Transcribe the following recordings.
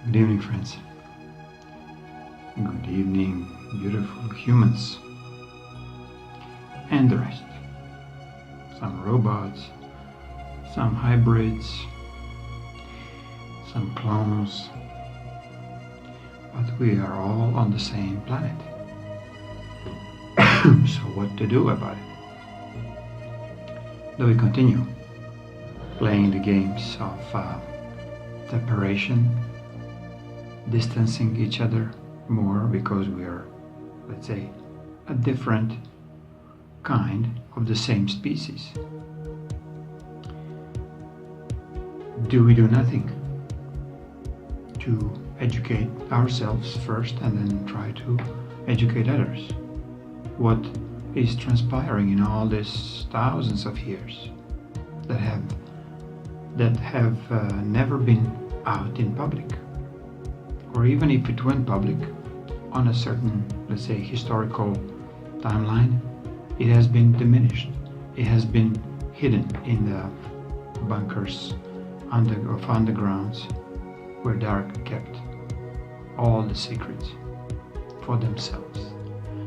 Good evening, friends. Good evening, beautiful humans. And the rest. Some robots, some hybrids, some clones. But we are all on the same planet. So what to do about it? Do we continue playing the games of separation, distancing each other more because we are, let's say, a different kind of the same species? Do we do nothing to educate ourselves first and then try to educate others? What is transpiring in all these thousands of years that have never been out in public? Or even if it went public on a certain, let's say, historical timeline, it has been diminished. It has been hidden in the bunkers of undergrounds where dark kept all the secrets for themselves,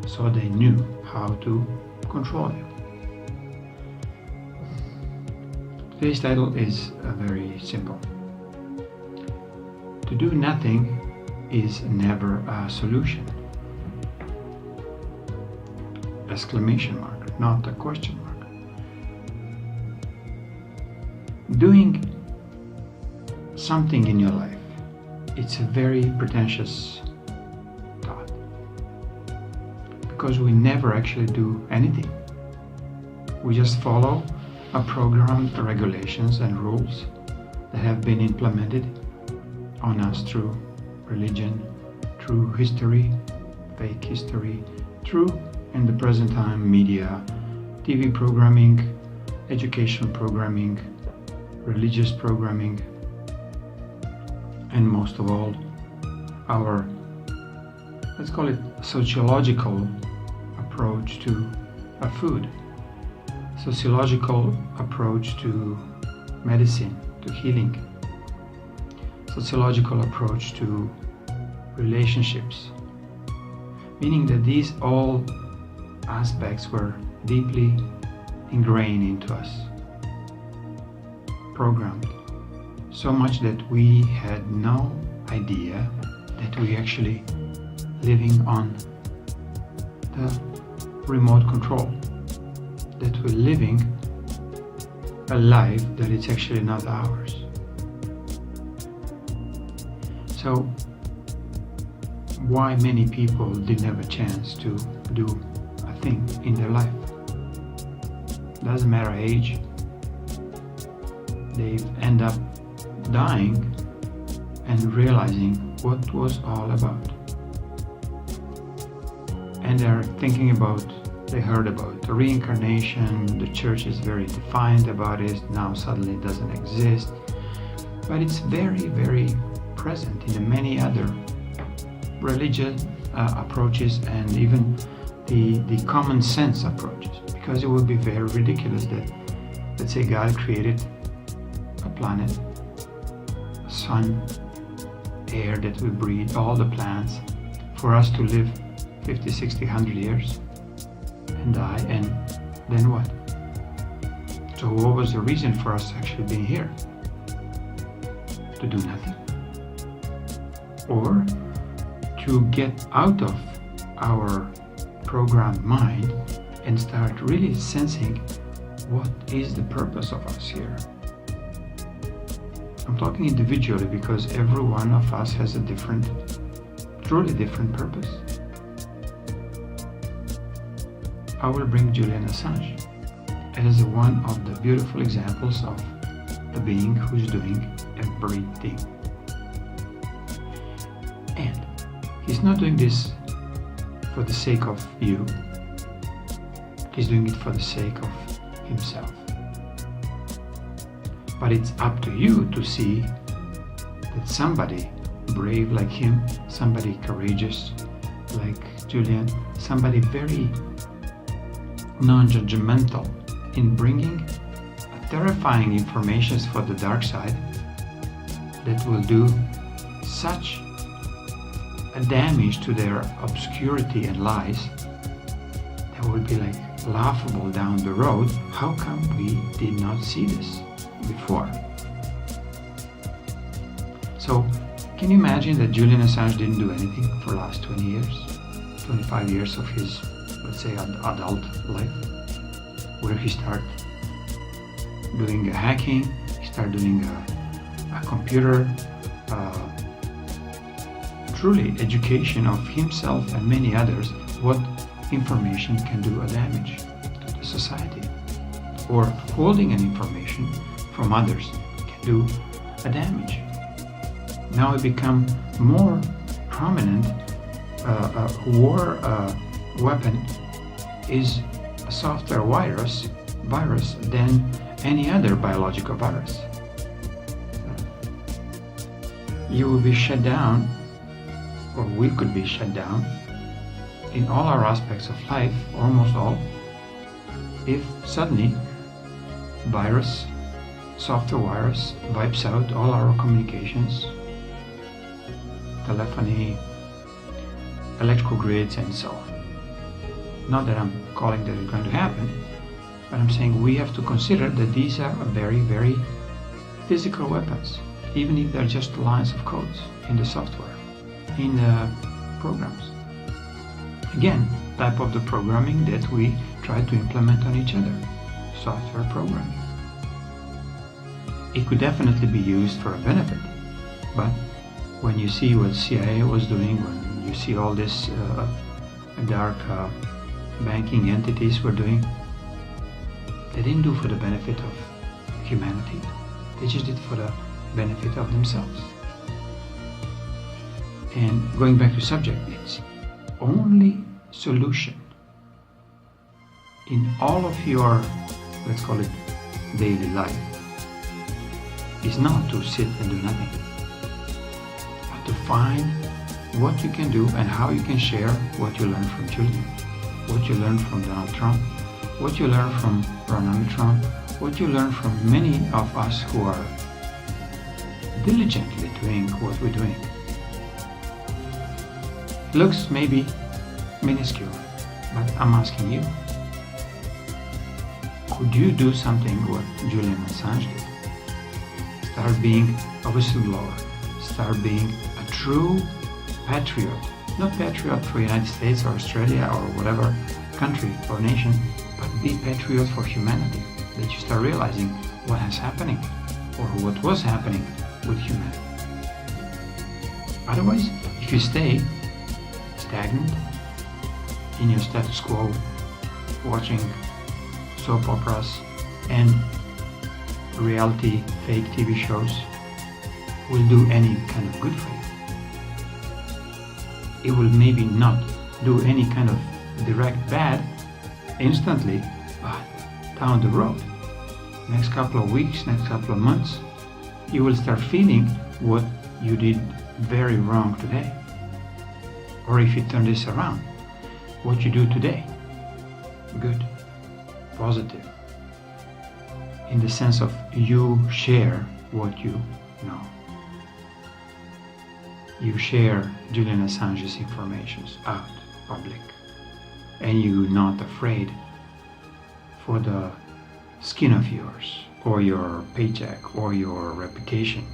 so they knew how to control you. Today's title is very simple. To do nothing is never a solution. Exclamation mark, not a question mark. Doing something in your life, it's a very pretentious thought, because we never actually do anything. We just follow a program, regulations and rules that have been implemented on us through religion, through history, fake history, through, in the present time, media, TV programming, educational programming, religious programming, and most of all, our, let's call it, sociological approach to food, sociological approach to medicine, to healing, sociological approach to relationships, meaning that these all aspects were deeply ingrained into us, programmed, so much that we had no idea that we actually living on the remote control, that we're living a life that it's actually not ours. So why many people didn't have a chance to do a thing in their life? Doesn't matter age, they end up dying and realizing what was all about. And they're thinking about, they heard about the reincarnation, the church is very defiant about it, now suddenly it doesn't exist. But it's very, very present in the many other religious approaches and even the common sense approaches, because it would be very ridiculous that, let's say, God created a planet, a sun, air that we breathe, all the plants, for us to live 50, 60, 100 years and die, and then what? So what was the reason for us actually being here? To do nothing? Or to get out of our programmed mind and start really sensing what is the purpose of us here? I'm talking individually because every one of us has a different, truly different purpose. I will bring Julian Assange as one of the beautiful examples of the being who's doing everything. And he's not doing this for the sake of you. He's doing it for the sake of himself. But it's up to you to see that somebody brave like him, somebody courageous like Julian, somebody very non-judgmental in bringing terrifying information for the dark side that will do such a damage to their obscurity and lies that will be like laughable down the road. How come we did not see this before? So, can you imagine that Julian Assange didn't do anything for the last 20 years, 25 years of his, let's say, adult life, where he started doing hacking, he started doing a computer, truly education of himself and many others, what information can do a damage to the society, or holding an information from others can do a damage. Now it become more prominent. A war weapon is a software virus than any other biological virus. You will be shut down, or we could be shut down in all our aspects of life, almost all, if suddenly software virus wipes out all our communications, telephony, electrical grids, and so on. Not that I'm calling that it's going to happen, but I'm saying we have to consider that these are very, very physical weapons, even if they're just lines of codes in the software, in the programs. Again, type of the programming that we try to implement on each other, software programming. It could definitely be used for a benefit, but when you see what CIA was doing, when you see all this dark banking entities were doing, they didn't do for the benefit of humanity. They just did for the benefit of themselves. And going back to subject, its only solution in all of your, let's call it, daily life is not to sit and do nothing, but to find what you can do and how you can share what you learned from Julian, what you learned from Donald Trump, what you learned from Ronald Trump, what you learned from many of us who are diligently doing what we're doing. Looks maybe minuscule, but I'm asking you, could you do something what Julian Assange did? Start being a whistleblower, start being a true patriot, not patriot for the United States or Australia or whatever country or nation, but be patriot for humanity, that you start realizing what is happening or what was happening with humanity. Otherwise, if you stay stagnant in your status quo, watching soap operas and reality fake TV shows, will do any kind of good for you. It will maybe not do any kind of direct bad instantly, but down the road, next couple of weeks, next couple of months, you will start feeling what you did very wrong today. Or if you turn this around, what you do today, good, positive, in the sense of you share what you know. You share Julian Assange's information out public, and you're not afraid for the skin of yours, or your paycheck, or your reputation.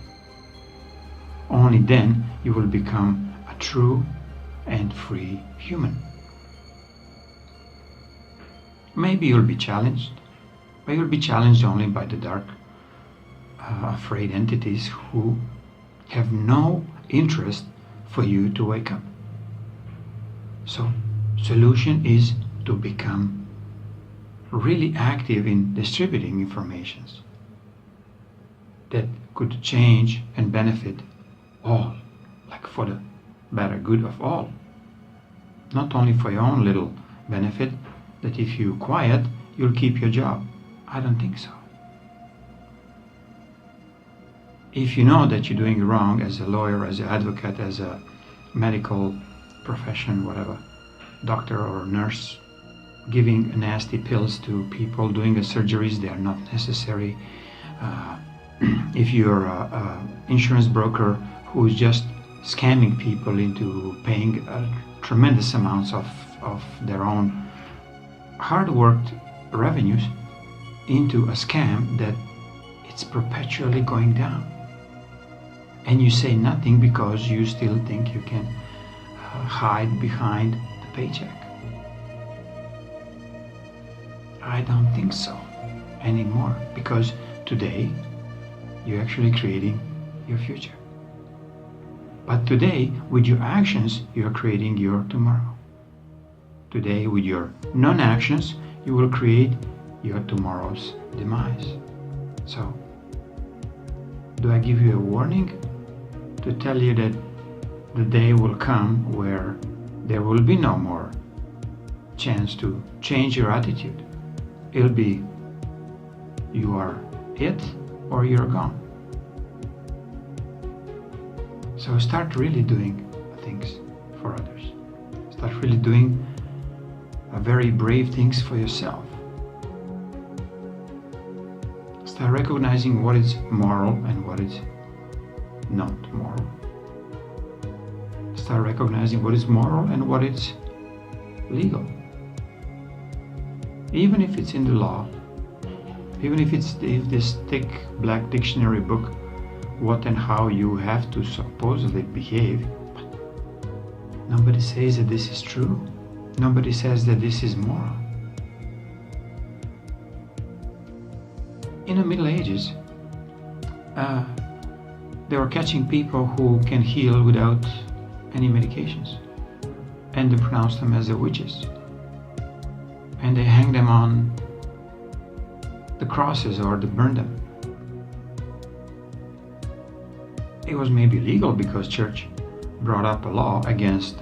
Only then you will become a true and free human. Maybe you'll be challenged, but you'll be challenged only by the dark, afraid entities who have no interest for you to wake up. So, solution is to become really active in distributing informations that could change and benefit all, like for the better good of all. Not only for your own little benefit, that if you quiet, you'll keep your job. I don't think so. If you know that you're doing wrong as a lawyer, as an advocate, as a medical profession, whatever, doctor or nurse, giving nasty pills to people, doing surgeries that are not necessary, if you're an insurance broker who's just scamming people into paying tremendous amounts of their own hard-worked revenues into a scam that it's perpetually going down. And you say nothing because you still think you can hide behind the paycheck. I don't think so anymore, because today you're actually creating your future. But today, with your actions, you're creating your tomorrow. Today, with your non-actions, you will create your tomorrow's demise. So, do I give you a warning to tell you that the day will come where there will be no more chance to change your attitude? It'll be you are it or you're gone. So start really doing things for others. Start really doing very brave things for yourself. Start recognizing what is moral and what is not moral. Start recognizing what is moral and what is legal. Even if it's in the law, even if this thick black dictionary book, what and how you have to supposedly behave, nobody says that this is true. Nobody says that this is moral. In the Middle Ages, they were catching people who can heal without any medications, and they pronounced them as the witches, and they hang them on the crosses or they burn them. It was maybe legal because church brought up a law against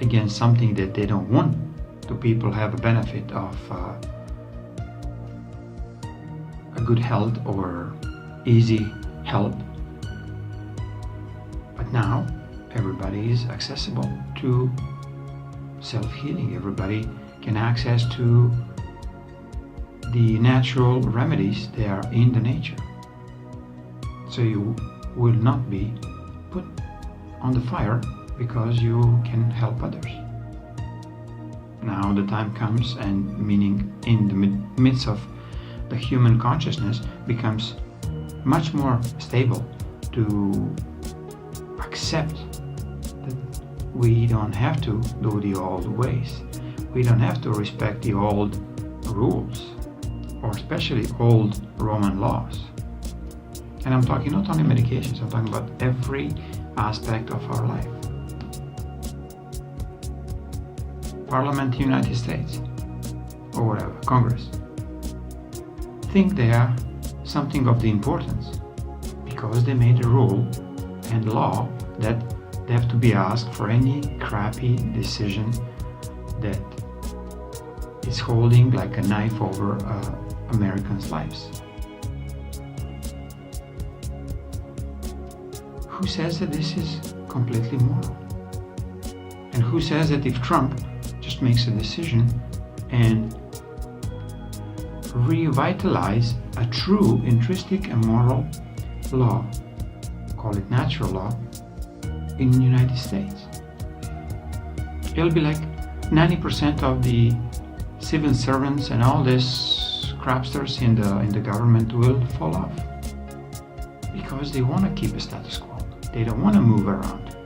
against something that they don't want to people have a benefit of a good health or easy help. But now everybody is accessible to self-healing. Everybody can access to the natural remedies. They are in the nature. So you will not be put on the fire because you can help others. Now the time comes, and meaning in the midst of the human consciousness becomes much more stable to accept that we don't have to do the old ways. We don't have to respect the old rules, or especially old Roman laws. And I'm talking not only medications, I'm talking about every aspect of our life. Parliament, United States, or whatever, Congress, think they are something of the importance because they made a rule and law that they have to be asked for any crappy decision that is holding like a knife over Americans' lives. Who says that this is completely moral? And who says that if Trump just makes a decision and revitalize a true intrinsic and moral law, call it natural law, in the United States, it'll be like 90% of the civil servants and all these crapsters in the government will fall off because they want to keep a status quo. They don't want to move around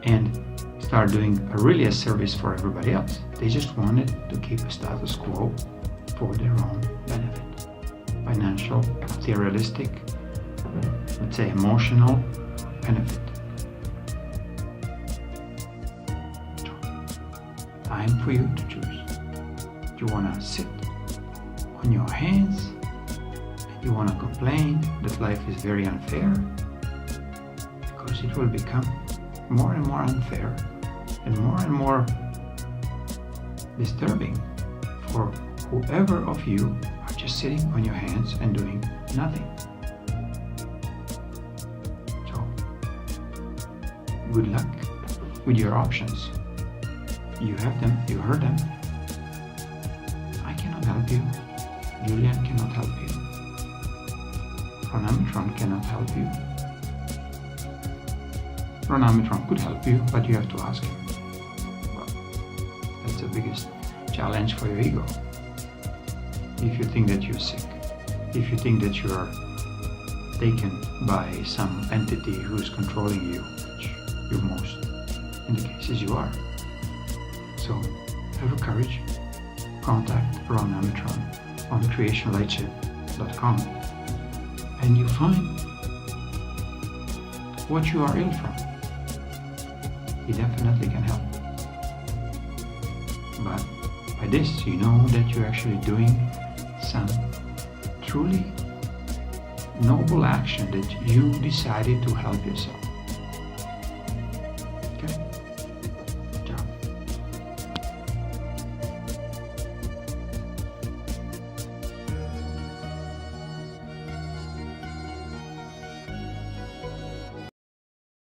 and start doing a service for everybody else. They just wanted to keep a status quo for their own benefit. Financial, materialistic, let's say emotional benefit. Time for you to choose. Do you want to sit on your hands and you want to complain that life is very unfair? Because it will become more and more unfair and more disturbing for whoever of you are just sitting on your hands and doing nothing. So, good luck with your options. You have them, you heard them. I cannot help you. Julian cannot help you. Chronometron cannot help you. Ron could help you, but you have to ask him. Well, that's the biggest challenge for your ego. If you think that you're sick, if you think that you are taken by some entity who's controlling you, which you most in the cases you are. So have the courage, contact Ron Amitron on creationlightship.com and you find what you are ill from. He definitely can help. But by this, you know that you're actually doing some truly noble action, that you decided to help yourself.